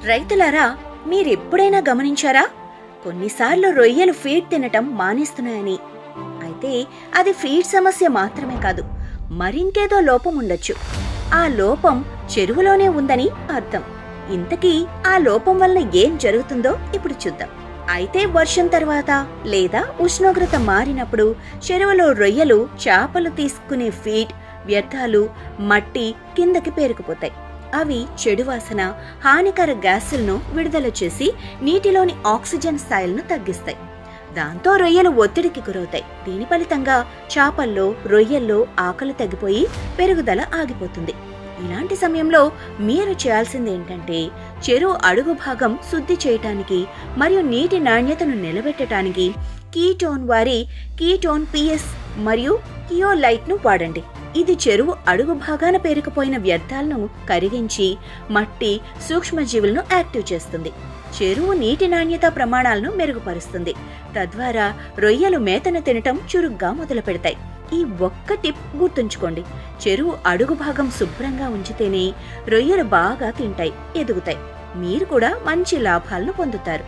రైతులారా, మీరెప్పుడైనా గమనించారా? కొన్నిసార్లు రొయ్యలు ఫీడ్ తినటం మానేస్తున్నాయని. అయితే అది ఫీడ్ సమస్య మాత్రమే కాదు, మరింకేదో లోపం ఉండొచ్చు. ఆ లోపం చెరువులోనే ఉందని అర్థం. ఇంతకీ ఆ లోపం వల్ల ఏం జరుగుతుందో ఇప్పుడు చూద్దాం. అయితే వర్షం తర్వాత లేదా ఉష్ణోగ్రత మారినప్పుడు చెరువులో రొయ్యలు చేపలు తీసుకునే ఫీడ్ వ్యర్థాలు, మట్టి కిందకి పేరుకుపోతాయి. అవి చెడు వాసన, హానికర గ్యాసులను విడుదల చేసి నీటిలోని ఆక్సిజన్ స్థాయిలను తగ్గిస్తాయి. దాంతో రొయ్యలు ఒత్తిడికి గురవుతాయి. దీని ఫలితంగా చేపల్లో, రొయ్యల్లో ఆకలి తగ్గిపోయి పెరుగుదల ఆగిపోతుంది. ఇలాంటి సమయంలో మీరు చేయాల్సింది ఏంటంటే, చెరువు అడుగు భాగం శుద్ధి చేయటానికి మరియు నీటి నాణ్యతను నిలబెట్టడానికి కీటోన్ వారి కీటోన్ పిఎస్ మరియు కియోలైట్ ను వాడండి. ఇది చెరువు అడుగు భాగాన పేరుకుపోయిన వ్యర్థాలను కరిగించి మట్టి, సూక్ష్మజీవులను యాక్టివ్ చేస్తుంది. చెరువు నీటి నాణ్యత ప్రమాణాలను మెరుగుపరుస్తుంది. తద్వారా రొయ్యలు మేతను తినటం చురుగ్గా మొదలు పెడతాయి. ఈ ఒక్క టిప్ గుర్తుంచుకోండి. చెరువు అడుగు భాగం శుభ్రంగా ఉంచితేనే రొయ్యలు బాగా తింటాయి, ఎదుగుతాయి. మీరు కూడా మంచి లాభాలను పొందుతారు.